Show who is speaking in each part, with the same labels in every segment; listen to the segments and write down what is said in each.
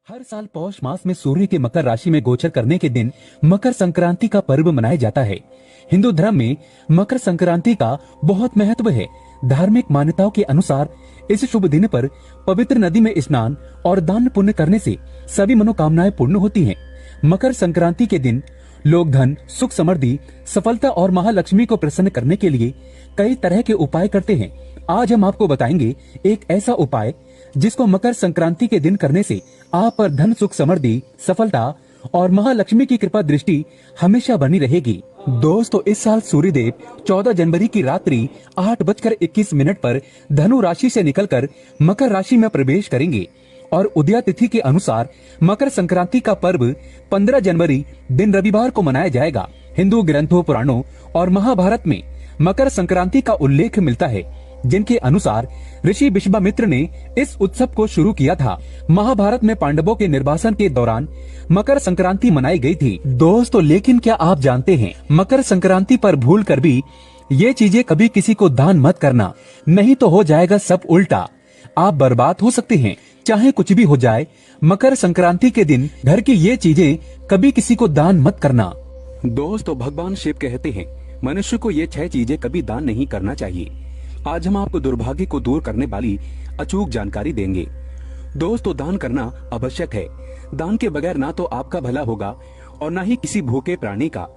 Speaker 1: हर साल पौष मास में सूर्य के मकर राशि में गोचर करने के दिन मकर संक्रांति का पर्व मनाया जाता है। हिंदू धर्म में मकर संक्रांति का बहुत महत्व है। धार्मिक मान्यताओं के अनुसार इस शुभ दिन पर पवित्र नदी में स्नान और दान पुण्य करने से सभी मनोकामनाएं पूर्ण होती हैं। मकर संक्रांति के दिन लोग धन, सुख, समृद्धि, सफलता और महालक्ष्मी को प्रसन्न करने के लिए कई तरह के उपाय करते हैं। आज हम आपको बताएंगे एक ऐसा उपाय जिसको मकर संक्रांति के दिन करने से आप पर धन, सुख, समृद्धि, सफलता और महालक्ष्मी की कृपा दृष्टि हमेशा बनी रहेगी। दोस्तों, इस साल सूर्यदेव 14 जनवरी की रात्रि 8:21 पर धनु राशि से निकलकर मकर राशि में प्रवेश करेंगे और उदया तिथि के अनुसार मकर संक्रांति का पर्व 15 जनवरी दिन रविवार को मनाया जाएगा। हिंदू ग्रंथों, पुराणों और महाभारत में मकर संक्रांति का उल्लेख मिलता है, जिनके अनुसार ऋषि विश्वामित्र ने इस उत्सव को शुरू किया था। महाभारत में पांडवों के निर्वासन के दौरान मकर संक्रांति मनाई गई थी। दोस्तों, लेकिन क्या आप जानते हैं मकर संक्रांति पर भूल कर भी ये चीजें कभी किसी को दान मत करना, नहीं तो हो जाएगा सब उल्टा। आप बर्बाद हो सकते हैं, चाहे कुछ भी हो जाए। मकर संक्रांति के दिन घर की ये चीजें कभी किसी को दान मत करना।
Speaker 2: दोस्तों, भगवान शिव कहते हैं मनुष्य को ये 6 चीजें कभी दान नहीं करना चाहिए। आज हम आपको दुर्भाग्य को दूर करने वाली अचूक जानकारी देंगे। दोस्तों, दान करना आवश्यक है। दान के बगैर ना तो आपका भला होगा और ना ही किसी भूखे प्राणी का।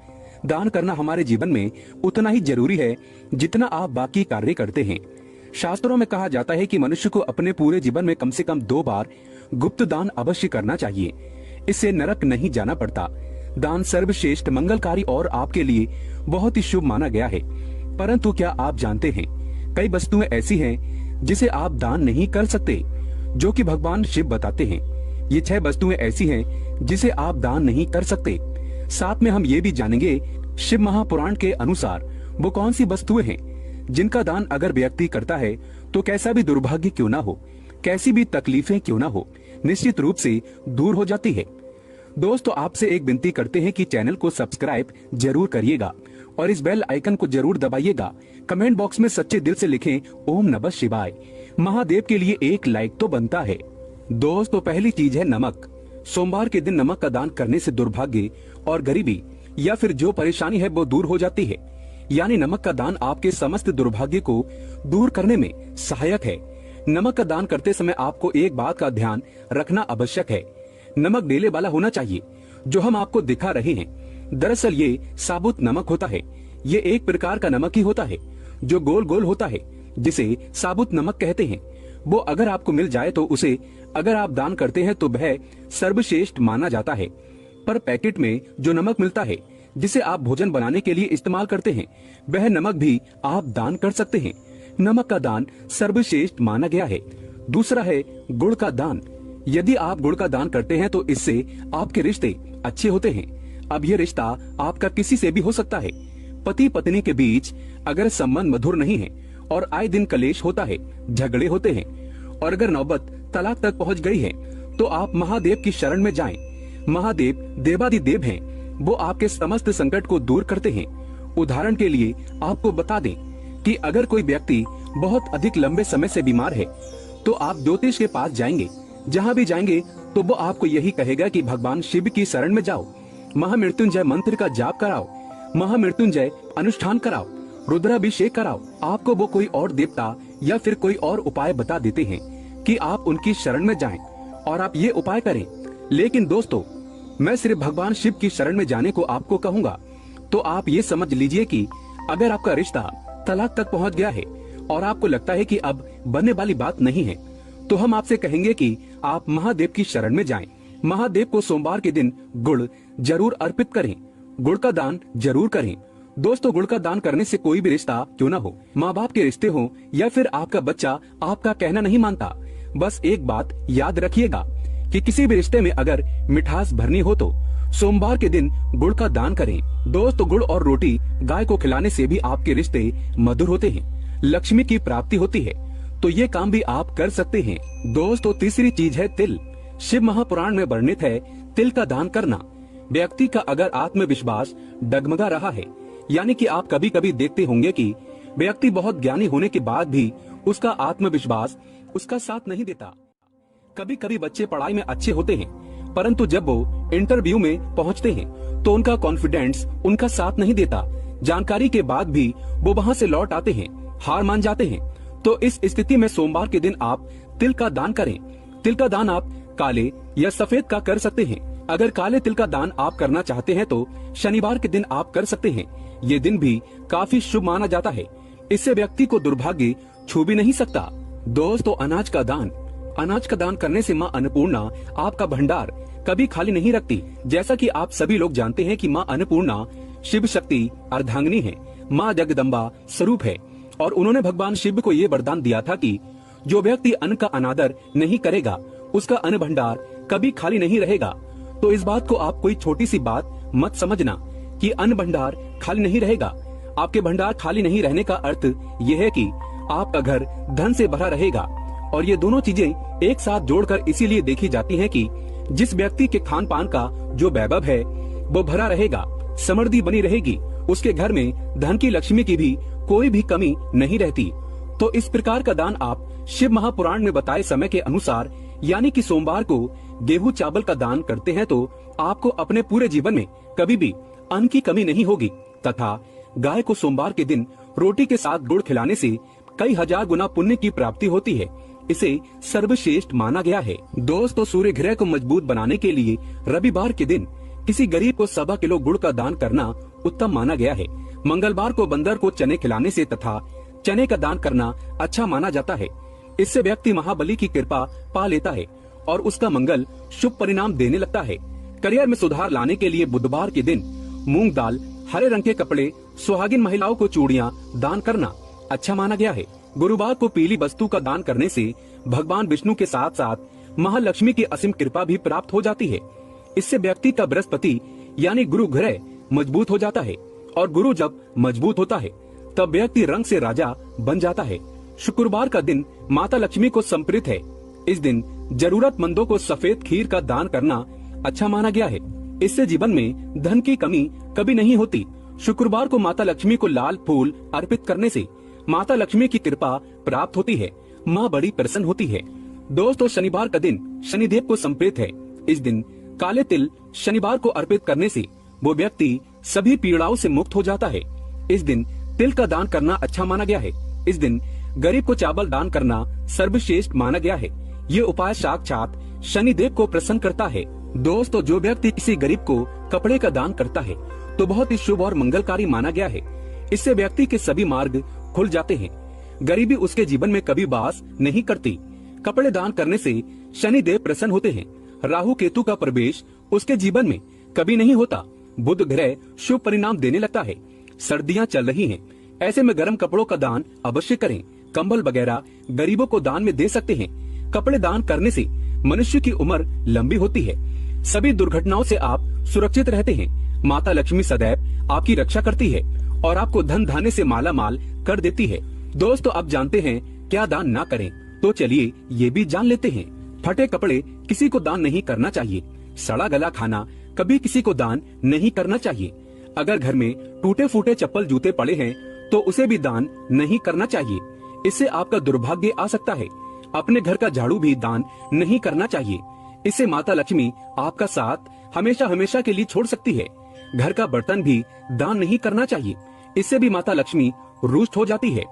Speaker 2: दान करना हमारे जीवन में उतना ही जरूरी है जितना आप बाकी कार्य करते हैं। शास्त्रों में कहा जाता है कि मनुष्य को अपने पूरे जीवन में कम से कम 2 बार गुप्त दान अवश्य करना चाहिए। इससे नरक नहीं जाना पड़ता। दान सर्वश्रेष्ठ, मंगलकारी और आपके लिए बहुत ही शुभ माना गया है। परंतु क्या आप जानते हैं कई वस्तुएं ऐसी हैं जिसे आप दान नहीं कर सकते, जो कि भगवान शिव बताते हैं। ये 6 वस्तुएं ऐसी हैं जिसे आप दान नहीं कर सकते। साथ में हम ये भी जानेंगे शिव महापुराण के अनुसार वो कौन सी वस्तुएं हैं जिनका दान अगर व्यक्ति करता है तो कैसा भी दुर्भाग्य क्यों ना हो, कैसी भी तकलीफें क्यों ना हो, निश्चित रूप से दूर हो जाती है। दोस्तों, आपसे एक विनती करते हैं कि चैनल को सब्सक्राइब जरूर करिएगा और इस बेल आइकन को जरूर दबाइएगा। कमेंट बॉक्स में सच्चे दिल से लिखें ओम नमः शिवाय। महादेव के लिए एक लाइक तो बनता है। दोस्तों, पहली चीज है नमक। सोमवार के दिन नमक का दान करने से दुर्भाग्य और गरीबी या फिर जो परेशानी है वो दूर हो जाती है। यानी नमक का दान आपके समस्त दुर्भाग्य को दूर करने में सहायक है। नमक का दान करते समय आपको एक बात का ध्यान रखना आवश्यक है। नमक डेले वाला होना चाहिए। जो हम आपको दिखा रहे हैं दरअसल ये साबुत नमक होता है। ये एक प्रकार का नमक ही होता है जो गोल गोल होता है, जिसे साबुत नमक कहते हैं। वो अगर आपको मिल जाए तो उसे अगर आप दान करते हैं तो वह सर्वश्रेष्ठ माना जाता है। पर पैकेट में जो नमक मिलता है जिसे आप भोजन बनाने के लिए इस्तेमाल करते हैं, वह नमक भी आप दान कर सकते हैं। नमक का दान सर्वश्रेष्ठ माना गया है। दूसरा है गुड़ का दान। यदि आप गुड़ का दान करते हैं तो इससे आपके रिश्ते अच्छे होते हैं। अब यह रिश्ता आपका किसी से भी हो सकता है। पति पत्नी के बीच अगर संबंध मधुर नहीं है और आए दिन कलेश होता है, झगड़े होते हैं और अगर नौबत तलाक तक पहुंच गई है तो आप महादेव की शरण में जाएं। महादेव देवादिदेव हैं। वो आपके समस्त संकट को दूर करते हैं। उदाहरण के लिए आपको बता दें कि अगर कोई व्यक्ति बहुत अधिक लंबे समय से बीमार है तो आप ज्योतिष के पास जाएंगे। जहाँ भी जाएंगे तो वो आपको यही कहेगा कि भगवान शिव की शरण में जाओ, महामृत्युंजय मंत्र का जाप कराओ, महामृत्युंजय अनुष्ठान कराओ, रुद्राभिषेक कराओ। आपको वो कोई और देवता या फिर कोई और उपाय बता देते हैं कि आप उनकी शरण में जाएं और आप ये उपाय करें। लेकिन दोस्तों, मैं सिर्फ भगवान शिव की शरण में जाने को आपको कहूंगा। तो आप ये समझ लीजिए कि अगर आपका रिश्ता तलाक तक पहुंच गया है और आपको लगता है कि अब बनने वाली बात नहीं है, तो हम आपसे कहेंगे कि आप महादेव की शरण में जाएं। महादेव को सोमवार के दिन गुड़ जरूर अर्पित करें। गुड़ का दान जरूर करें। दोस्तों, गुड़ का दान करने से कोई भी रिश्ता क्यों ना हो, माँ बाप के रिश्ते हो या फिर आपका बच्चा आपका कहना नहीं मानता, बस एक बात याद रखिएगा कि किसी भी रिश्ते में अगर मिठास भरनी हो तो सोमवार के दिन गुड़ का दान करें। दोस्तों, गुड़ और रोटी गाय को खिलाने से भी आपके रिश्ते मधुर होते हैं, लक्ष्मी की प्राप्ति होती है। तो ये काम भी आप कर सकते हैं। दोस्तों, तीसरी चीज है तिल। शिव महापुराण में वर्णित है तिल का दान करना। व्यक्ति का अगर आत्मविश्वास डगमगा रहा है, यानी कि आप कभी कभी देखते होंगे कि व्यक्ति बहुत ज्ञानी होने के बाद भी उसका आत्मविश्वास उसका साथ नहीं देता, कभी कभी बच्चे पढ़ाई में अच्छे होते हैं, परंतु जब वो इंटरव्यू में पहुंचते हैं तो उनका कॉन्फिडेंस उनका साथ नहीं देता। जानकारी के बाद भी वो वहां से लौट आते हैं, हार मान जाते हैं। तो इस स्थिति में सोमवार के दिन आप तिल का दान करें। तिल का दान आप काले या सफेद का कर सकते हैं। अगर काले तिल का दान आप करना चाहते हैं तो शनिवार के दिन आप कर सकते हैं। ये दिन भी काफी शुभ माना जाता है। इससे व्यक्ति को दुर्भाग्य छू भी नहीं सकता। दोस्तों, अनाज का दान करने से माँ अन्नपूर्णा आपका भंडार कभी खाली नहीं रखती। जैसा कि आप सभी लोग जानते हैं कि माँ अन्नपूर्णा शिव शक्ति अर्धांगिनी है, माँ जगदम्बा स्वरूप है और उन्होंने भगवान शिव को ये वरदान दिया था कि जो व्यक्ति अन्न का अनादर नहीं करेगा उसका अन्न भंडार कभी खाली नहीं रहेगा। तो इस बात को आप कोई छोटी सी बात मत समझना कि अन्न भंडार खाली नहीं रहेगा। आपके भंडार खाली नहीं रहने का अर्थ यह है कि आपका घर धन से भरा रहेगा। और ये दोनों चीजें एक साथ जोड़कर इसीलिए देखी जाती हैं कि जिस व्यक्ति के खान पान का जो वैभव है वो भरा रहेगा, समृद्धि बनी रहेगी, उसके घर में धन की लक्ष्मी की भी कोई भी कमी नहीं रहती। तो इस प्रकार का दान आप शिव महापुराण में बताए समय के अनुसार यानी कि सोमवार को गेहूं चावल का दान करते हैं तो आपको अपने पूरे जीवन में कभी भी अन्न की कमी नहीं होगी। तथा गाय को सोमवार के दिन रोटी के साथ गुड़ खिलाने से कई हजार गुना पुण्य की प्राप्ति होती है। इसे सर्वश्रेष्ठ माना गया है। दोस्तों, सूर्य ग्रह को मजबूत बनाने के लिए रविवार के दिन किसी गरीब को 1.25 किलो गुड़ का दान करना उत्तम माना गया है। मंगलवार को बंदर को चने खिलाने से तथा चने का दान करना अच्छा माना जाता है। इससे व्यक्ति महाबली की कृपा पा लेता है और उसका मंगल शुभ परिणाम देने लगता है। करियर में सुधार लाने के लिए बुधवार के दिन मूंग दाल, हरे रंग के कपड़े, सुहागिन महिलाओं को चूड़ियां दान करना अच्छा माना गया है। गुरुवार को पीली वस्तु का दान करने से भगवान विष्णु के साथ साथ महालक्ष्मी की असीम कृपा भी प्राप्त हो जाती है। इससे व्यक्ति का बृहस्पति यानी गुरु ग्रह मजबूत हो जाता है और गुरु जब मजबूत होता है तब व्यक्ति रंग से राजा बन जाता है। शुक्रवार का दिन माता लक्ष्मी को समर्पित है। इस दिन जरूरतमंदों को सफेद खीर का दान करना अच्छा माना गया है। इससे जीवन में धन की कमी कभी नहीं होती। शुक्रवार को माता लक्ष्मी को लाल फूल अर्पित करने से माता लक्ष्मी की कृपा प्राप्त होती है, माँ बड़ी प्रसन्न होती है। दोस्तों, शनिवार का दिन शनिदेव को समर्पित है। इस दिन काले तिल शनिवार को अर्पित करने से वो व्यक्ति सभी पीड़ाओं से मुक्त हो जाता है। इस दिन तिल का दान करना अच्छा माना गया है। इस दिन गरीब को चावल दान करना सर्वश्रेष्ठ माना गया है। ये उपाय साक्षात शनिदेव को प्रसन्न करता है। दोस्तों, जो व्यक्ति किसी गरीब को कपड़े का दान करता है तो बहुत ही शुभ और मंगलकारी माना गया है। इससे व्यक्ति के सभी मार्ग खुल जाते हैं, गरीबी उसके जीवन में कभी वास नहीं करती। कपड़े दान करने से शनिदेव प्रसन्न होते हैं। राहु केतु का प्रवेश उसके जीवन में कभी नहीं होता। बुध ग्रह शुभ परिणाम देने लगता है। सर्दियां चल रही हैं, ऐसे में गर्म कपड़ों का दान अवश्य करें। कंबल वगैरह गरीबों को दान में दे सकते हैं। कपड़े दान करने से मनुष्य की उम्र लंबी होती है। सभी दुर्घटनाओं से आप सुरक्षित रहते हैं। माता लक्ष्मी सदैव आपकी रक्षा करती है और आपको धन धान्य से माला माल कर देती है। दोस्तों, अब जानते हैं क्या दान ना करें, तो चलिए ये भी जान लेते हैं। फटे कपड़े किसी को दान नहीं करना चाहिए। सड़ा गला खाना कभी किसी को दान नहीं करना चाहिए। अगर घर में टूटे फूटे चप्पल जूते पड़े हैं तो उसे भी दान नहीं करना चाहिए। इससे आपका दुर्भाग्य आ सकता है। अपने घर का झाड़ू भी दान नहीं करना चाहिए। इससे माता लक्ष्मी आपका साथ हमेशा हमेशा के लिए छोड़ सकती है। घर का बर्तन भी दान नहीं करना चाहिए। इससे भी माता लक्ष्मी रुष्ट हो जाती है।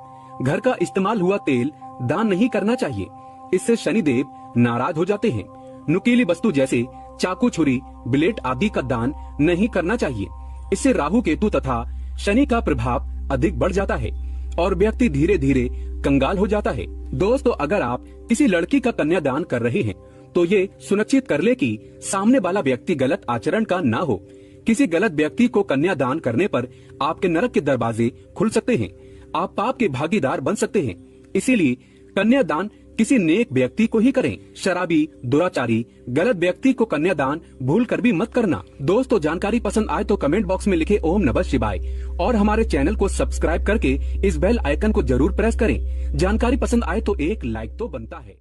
Speaker 2: घर का इस्तेमाल हुआ तेल दान नहीं करना चाहिए। इससे शनिदेव नाराज हो जाते हैं। नुकीली वस्तु जैसे चाकू, छुरी, ब्लेड आदि का दान नहीं करना चाहिए। इससे राहु केतु तथा शनि का प्रभाव अधिक बढ़ जाता है और व्यक्ति धीरे धीरे कंगाल हो जाता है। दोस्तों, अगर आप किसी लड़की का कन्यादान कर रहे हैं तो ये सुनिश्चित कर ले कि सामने वाला व्यक्ति गलत आचरण का ना हो। किसी गलत व्यक्ति को कन्यादान करने पर आपके नरक के दरवाजे खुल सकते हैं। आप पाप के भागीदार बन सकते हैं। इसीलिए कन्यादान किसी नेक व्यक्ति को ही करें। शराबी, दुराचारी, गलत व्यक्ति को कन्यादान भूल कर भी मत करना। दोस्तों, जानकारी पसंद आए तो कमेंट बॉक्स में लिखे ओम नमः शिवाय और हमारे चैनल को सब्सक्राइब करके इस बेल आइकन को जरूर प्रेस करें। जानकारी पसंद आए तो एक लाइक तो बनता है।